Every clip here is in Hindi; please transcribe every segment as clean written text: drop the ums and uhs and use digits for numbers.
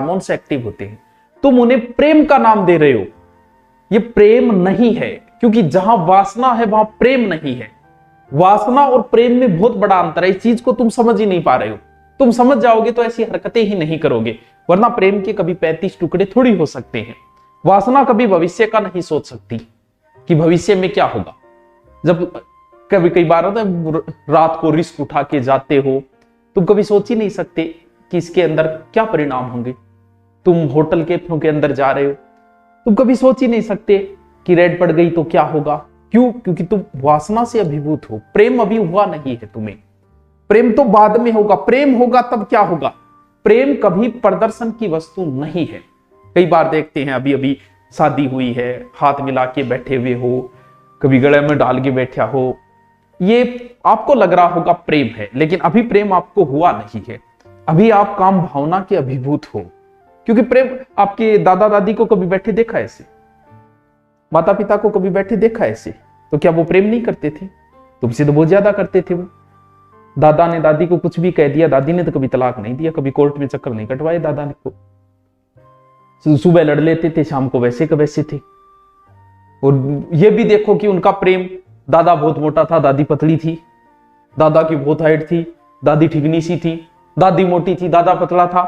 हार्मोन्स एक्टिव होते हैं, तुम उन्हें प्रेम का नाम दे रहे हो। ये प्रेम नहीं है, क्योंकि जहां वासना है वहां प्रेम नहीं है। वासना और प्रेम में बहुत बड़ा अंतर है। इस चीज को तुम समझ ही नहीं पा रहे हो। तुम समझ जाओगे तो ऐसी हरकतें ही नहीं करोगे, वरना प्रेम के कभी 35 टुकड़े थोड़ी हो सकते हैं। वासना कभी भविष्य का नहीं सोच सकती कि भविष्य में क्या होगा। जब कभी कई बार होता है, रात को रिस्क उठा के जाते हो, तुम कभी सोच ही नहीं सकते कि इसके अंदर क्या परिणाम होंगे। तुम होटल के अंदर जा रहे हो, तुम कभी सोच ही नहीं सकते कि रेड पड़ गई तो क्या होगा। क्यों? क्योंकि तुम वासना से अभिभूत हो। प्रेम अभी हुआ नहीं है तुम्हें। प्रेम तो बाद में होगा। प्रेम होगा तब क्या होगा। प्रेम कभी प्रदर्शन की वस्तु नहीं है। कई बार देखते हैं, अभी अभी शादी हुई है, हाथ मिला के बैठे हुए हो, कभी गले में डाल के बैठा हो, ये आपको लग रहा होगा प्रेम है, लेकिन अभी प्रेम आपको हुआ नहीं है। अभी आप काम भावना के अभिभूत हो। क्योंकि प्रेम, आपके दादा दादी को कभी बैठे देखा ऐसे? माता पिता को कभी बैठे देखा ऐसे? तो क्या वो प्रेम नहीं करते थे? तुमसे तो बहुत ज्यादा करते थे वो। दादा ने दादी को कुछ भी कह दिया, दादी ने तो कभी तलाक नहीं दिया, कभी कोर्ट में चक्कर नहीं कटवाए दादा ने को। सुबह लड़ लेते थे, शाम को वैसे का वैसे थे। और ये भी देखो कि उनका प्रेम, दादा बहुत मोटा था, दादी पतली थी, दादा की बहुत हाइट थी, दादी ठिगनी सी थी, दादी मोटी थी, दादा पतला था,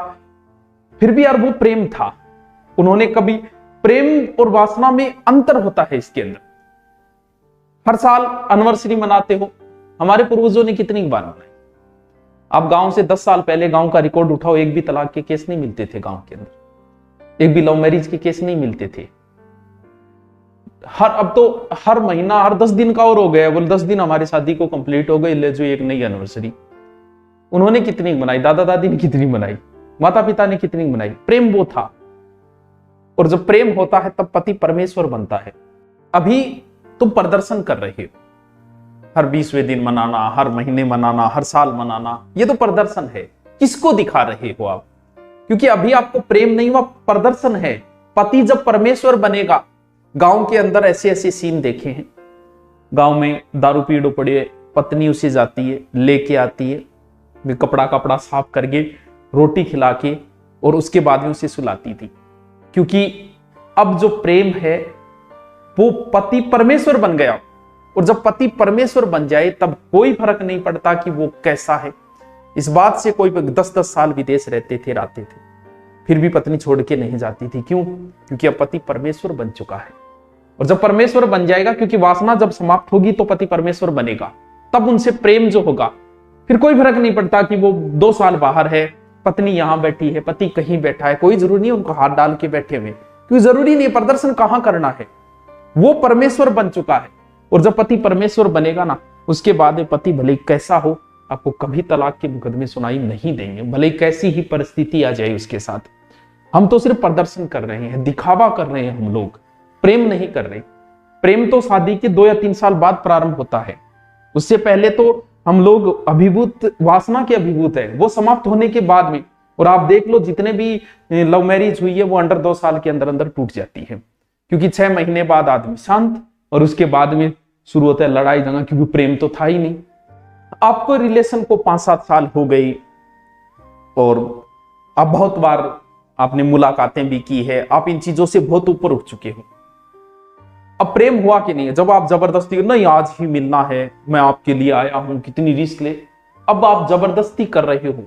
फिर भी यार वो प्रेम था। उन्होंने कभी, प्रेम और वासना में अंतर होता है इसके अंदर। हर साल एनिवर्सरी मनाते हो, हमारे पूर्वजों ने कितनी बार मनाई। आप गांव से 10 साल पहले गांव का रिकॉर्ड उठाओ, एक भी तलाक के केस नहीं मिलते थे गांव के अंदर, एक भी लव मैरिज के केस नहीं मिलते थे। अब तो हर महीना, हर 10 दिन का और हो गया। बोल 10 दिन हमारी शादी को कंप्लीट हो गई, ले जो एक नई एनिवर्सरी। उन्होंने कितनी मनाई, दादा दादी ने कितनी मनाई, माता पिता ने कितनी मनाई। प्रेम वो था। और जब प्रेम होता है तब पति परमेश्वर बनता है। अभी तुम प्रदर्शन कर रहे हो, हर 20वें दिन मनाना, हर महीने मनाना, हर साल मनाना, ये तो प्रदर्शन है। किसको दिखा रहे हो आप? क्योंकि अभी आपको प्रेम नहीं हुआ, प्रदर्शन है। पति जब परमेश्वर बनेगा, गांव के अंदर ऐसे ऐसे सीन देखे हैं। गांव में दारू पीड़ो पड़े, पत्नी उसे जाती है, लेके आती है, कपड़ा साफ करके, रोटी खिला के, और उसके बाद में उसे सुलाती थी। क्योंकि अब जो प्रेम है वो पति परमेश्वर बन गया। और जब पति परमेश्वर बन जाए तब कोई फर्क नहीं पड़ता कि वो कैसा है। इस बात से कोई 10-10 साल विदेश रहते थे, रहते थे, फिर भी पत्नी छोड़ के नहीं जाती थी। क्यों? क्योंकि अब पति परमेश्वर बन चुका है। और जब परमेश्वर बन जाएगा, क्योंकि वासना जब समाप्त होगी तो पति परमेश्वर बनेगा, तब उनसे प्रेम जो होगा, फिर कोई फर्क नहीं पड़ता कि वो 2 साल बाहर है, पत्नी यहां बैठी है, पति कहीं बैठा है। कोई जरूरी नहीं उनको हाथ डाल के बैठे हुए, क्योंकि जरूरी नहीं प्रदर्शन कहां करना है। वो परमेश्वर बन चुका है। और जब पति परमेश्वर बनेगा ना, उसके बाद पति भले कैसा हो, आपको कभी तलाक के मुकदमे सुनाई नहीं देंगे, भले कैसी ही परिस्थिति आ जाए उसके साथ। हम तो सिर्फ प्रदर्शन कर रहे हैं, दिखावा कर रहे हैं, हम लोग प्रेम नहीं कर रहे। प्रेम तो शादी के 2 या 3 साल बाद प्रारंभ होता है। उससे पहले तो हम लोग अभिभूत, वासना के अभिभूत है, वो समाप्त होने के बाद में। और आप देख लो, जितने भी लव मैरिज हुई है वो अंडर 2 साल के अंदर अंदर टूट जाती है। क्योंकि 6 महीने बाद आदमी शांत, और उसके बाद में शुरू होता है लड़ाई झगड़ा, क्योंकि प्रेम तो था ही नहीं। आपको रिलेशन को 5-7 साल हो गई, और आप बहुत बार आपने मुलाकातें भी की है, आप इन चीजों से बहुत ऊपर उठ चुके हो। अब प्रेम हुआ कि नहीं है? जब आप जबरदस्ती, नहीं आज ही मिलना है, मैं आपके लिए आया हूं, कितनी रिस्क ले, अब आप जबरदस्ती कर रहे हो,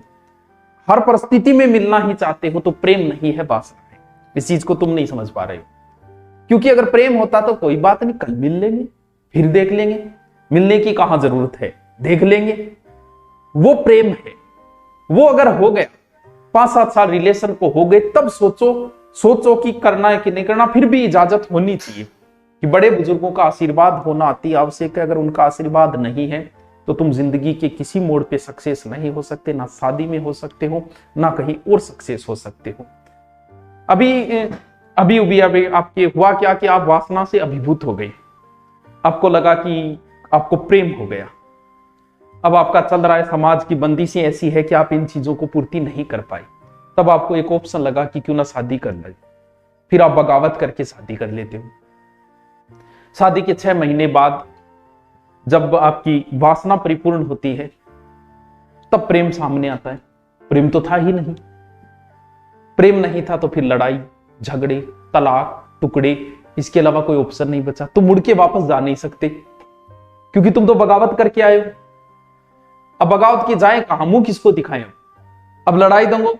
हर परिस्थिति में मिलना ही चाहते हो, तो प्रेम नहीं है, वासना है। इस चीज को तुम नहीं समझ पा रहे हो। क्योंकि अगर प्रेम होता तो कोई बात नहीं, कल मिल लेंगे, फिर देख लेंगे, मिलने की कहां जरूरत है, देख लेंगे। वो प्रेम है। वो अगर हो गया, 5-7 साल रिलेशन को हो गए, तब सोचो कि करना है कि नहीं करना। फिर भी इजाजत होनी चाहिए कि बड़े बुजुर्गों का आशीर्वाद होना अति आवश्यक है। अगर उनका आशीर्वाद नहीं है तो तुम जिंदगी के किसी मोड़ पे सक्सेस नहीं हो सकते, ना शादी में हो सकते हो, ना कहीं और सक्सेस हो सकते हो। अभी आपके हुआ क्या कि आप वासना से अभिभूत हो गए। आपको लगा कि आपको प्रेम हो गया। अब आपका चल रहा है, समाज की बंदिशें ऐसी है कि आप इन चीजों को पूर्ति नहीं कर पाए। तब आपको एक ऑप्शन लगा कि क्यों ना शादी कर ले। फिर आप बगावत करके शादी कर लेते हो। शादी के 6 महीने बाद जब आपकी वासना परिपूर्ण होती है, तब प्रेम सामने आता है। प्रेम तो था ही नहीं। प्रेम नहीं था तो फिर लड़ाई झगड़े तलाक टुकड़े, इसके अलावा कोई ऑप्शन नहीं बचा। तुम मुड़ के वापस जा नहीं सकते क्योंकि तुम तो बगावत करके आए हो। अब बगावत की जाए कहां, मुंह किसको दिखाएं? अब लड़ाई दंगो,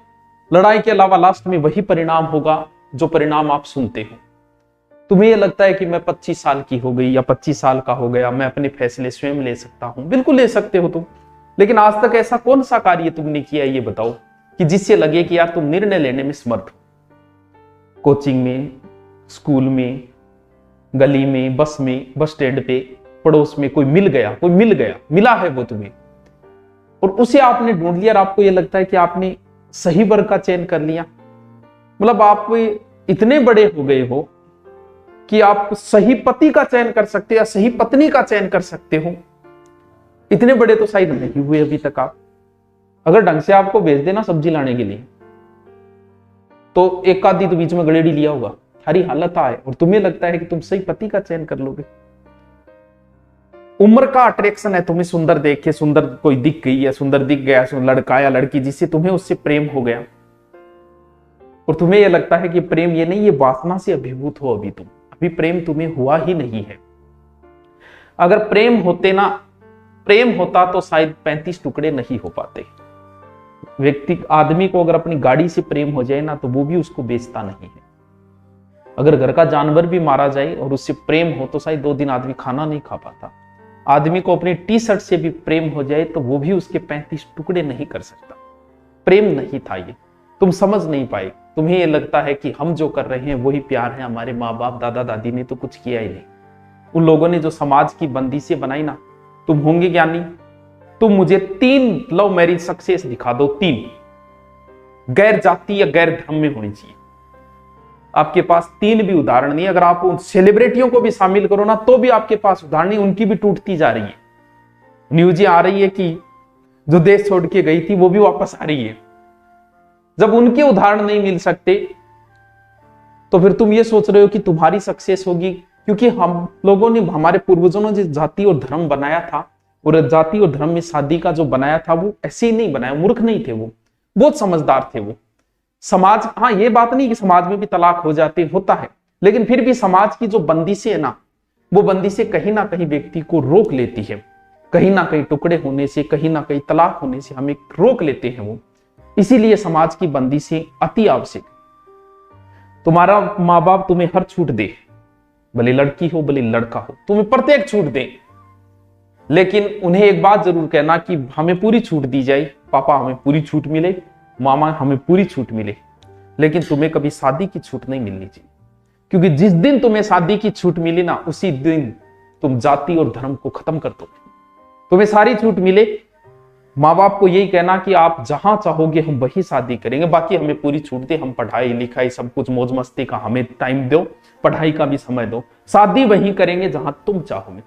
लड़ाई के अलावा लास्ट में वही परिणाम होगा जो परिणाम आप सुनते हो। तुम्हें यह लगता है कि मैं 25 साल की हो गई या 25 साल का हो गया, मैं अपने फैसले स्वयं ले सकता हूं। बिल्कुल ले सकते हो तुम, लेकिन आज तक ऐसा कौन सा कार्य तुमने किया ये बताओ कि जिससे लगे कि यार तुम निर्णय लेने में समर्थ हो। कोचिंग में, स्कूल में, गली में, बस में, बस स्टैंड पे, पड़ोस में कोई मिल गया, मिला है वो तुम्हें और उसे आपने ढूंढ लिया और आपको यह लगता है कि आपने सही वर्ग का चयन कर लिया। मतलब आप इतने बड़े हो गए हो कि आप सही पति का चयन कर सकते हो या सही पत्नी का चयन कर सकते हो। इतने बड़े तो शायद नहीं हुए अभी तक आप। अगर ढंग से आपको भेज देना सब्जी लाने के लिए तो एक आधी तो बीच में गड़ेड़ी लिया होगा, सारी हालत आए और तुम्हें लगता है कि तुम सही पति का चयन कर लोगे। उम्र का अट्रैक्शन है, तुम्हें सुंदर देख के, सुंदर कोई दिख गई है, सुंदर दिख गया लड़का या लड़की जिससे तुम्हें उससे प्रेम हो गया और तुम्हें यह लगता है कि प्रेम ये नहीं, ये वासना से अभिभूत हो। अभी प्रेम तुम्हें हुआ ही नहीं है। अगर प्रेम होता तो शायद 35 टुकड़े नहीं हो पाते। आदमी को अगर अपनी गाड़ी से प्रेम हो जाए ना तो वो भी उसको बेचता नहीं है। अगर घर का जानवर भी मारा जाए और उससे प्रेम हो तो शायद 2 दिन आदमी खाना नहीं खा पाता। आदमी को अपनी टी शर्ट से भी प्रेम हो जाए तो वो भी उसके 35 टुकड़े नहीं कर सकता। प्रेम नहीं था ये, तुम समझ नहीं पाए। तुम्हें ये लगता है कि हम जो कर रहे हैं वही प्यार है, हमारे माँ बाप दादा दादी ने तो कुछ किया ही नहीं। उन लोगों ने जो समाज की बंदिशें बनाई ना, तुम होंगे ज्ञानी, तुम मुझे 3 लव मैरिज सक्सेस दिखा दो, 3 गैर जाति या गैर धर्म में होनी चाहिए। आपके पास 3 भी उदाहरण नहीं। अगर आप उन सेलिब्रिटियों को भी शामिल करो ना तो भी आपके पास उदाहरण नहीं, उनकी भी टूटती जा रही है। न्यूज़ आ रही है कि जो देश छोड़ के गई थी वो भी वापस आ रही है। जब उनके उदाहरण नहीं मिल सकते तो फिर तुम ये सोच रहे हो कि तुम्हारी सक्सेस होगी, क्योंकि हम लोगों ने, हमारे पूर्वजों ने जिस जाति और धर्म बनाया था और जाति और धर्म में शादी का जो बनाया था वो ऐसे ही नहीं बनाया। मूर्ख नहीं थे वो, बहुत समझदार थे वो। समाज, हाँ ये बात नहीं कि समाज में भी तलाक हो जाते, होता है, लेकिन फिर भी समाज की जो बंदिशें है ना, वो बंदिशें कहीं ना कहीं व्यक्ति को रोक लेती है। कहीं ना कहीं टुकड़े होने से, कहीं ना कहीं तलाक होने से हमें रोक लेते हैं वो। इसीलिए समाज की बंदिशें अति आवश्यक। तुम्हारा माँ बाप तुम्हें हर छूट दे, भले लड़की हो भले लड़का हो, तुम्हें प्रत्येक छूट दे, लेकिन उन्हें एक बात जरूर कहना कि हमें पूरी छूट दी जाए, पापा हमें पूरी छूट मिले, मामा हमें पूरी छूट मिले, लेकिन तुम्हें कभी शादी की छूट नहीं मिलनी चाहिए। क्योंकि जिस दिन तुम्हें शादी की छूट मिली ना, उसी दिन तुम जाति और धर्म को खत्म कर दो। तुम्हें सारी छूट मिले, माँ बाप को यही कहना कि आप जहां चाहोगे हम वही शादी करेंगे, बाकी हमें पूरी छूट दे, हम पढ़ाई लिखाई सब कुछ मौज मस्ती का हमें टाइम दो, पढ़ाई का भी समय दो, शादी वही करेंगे जहां तुम चाहोगे।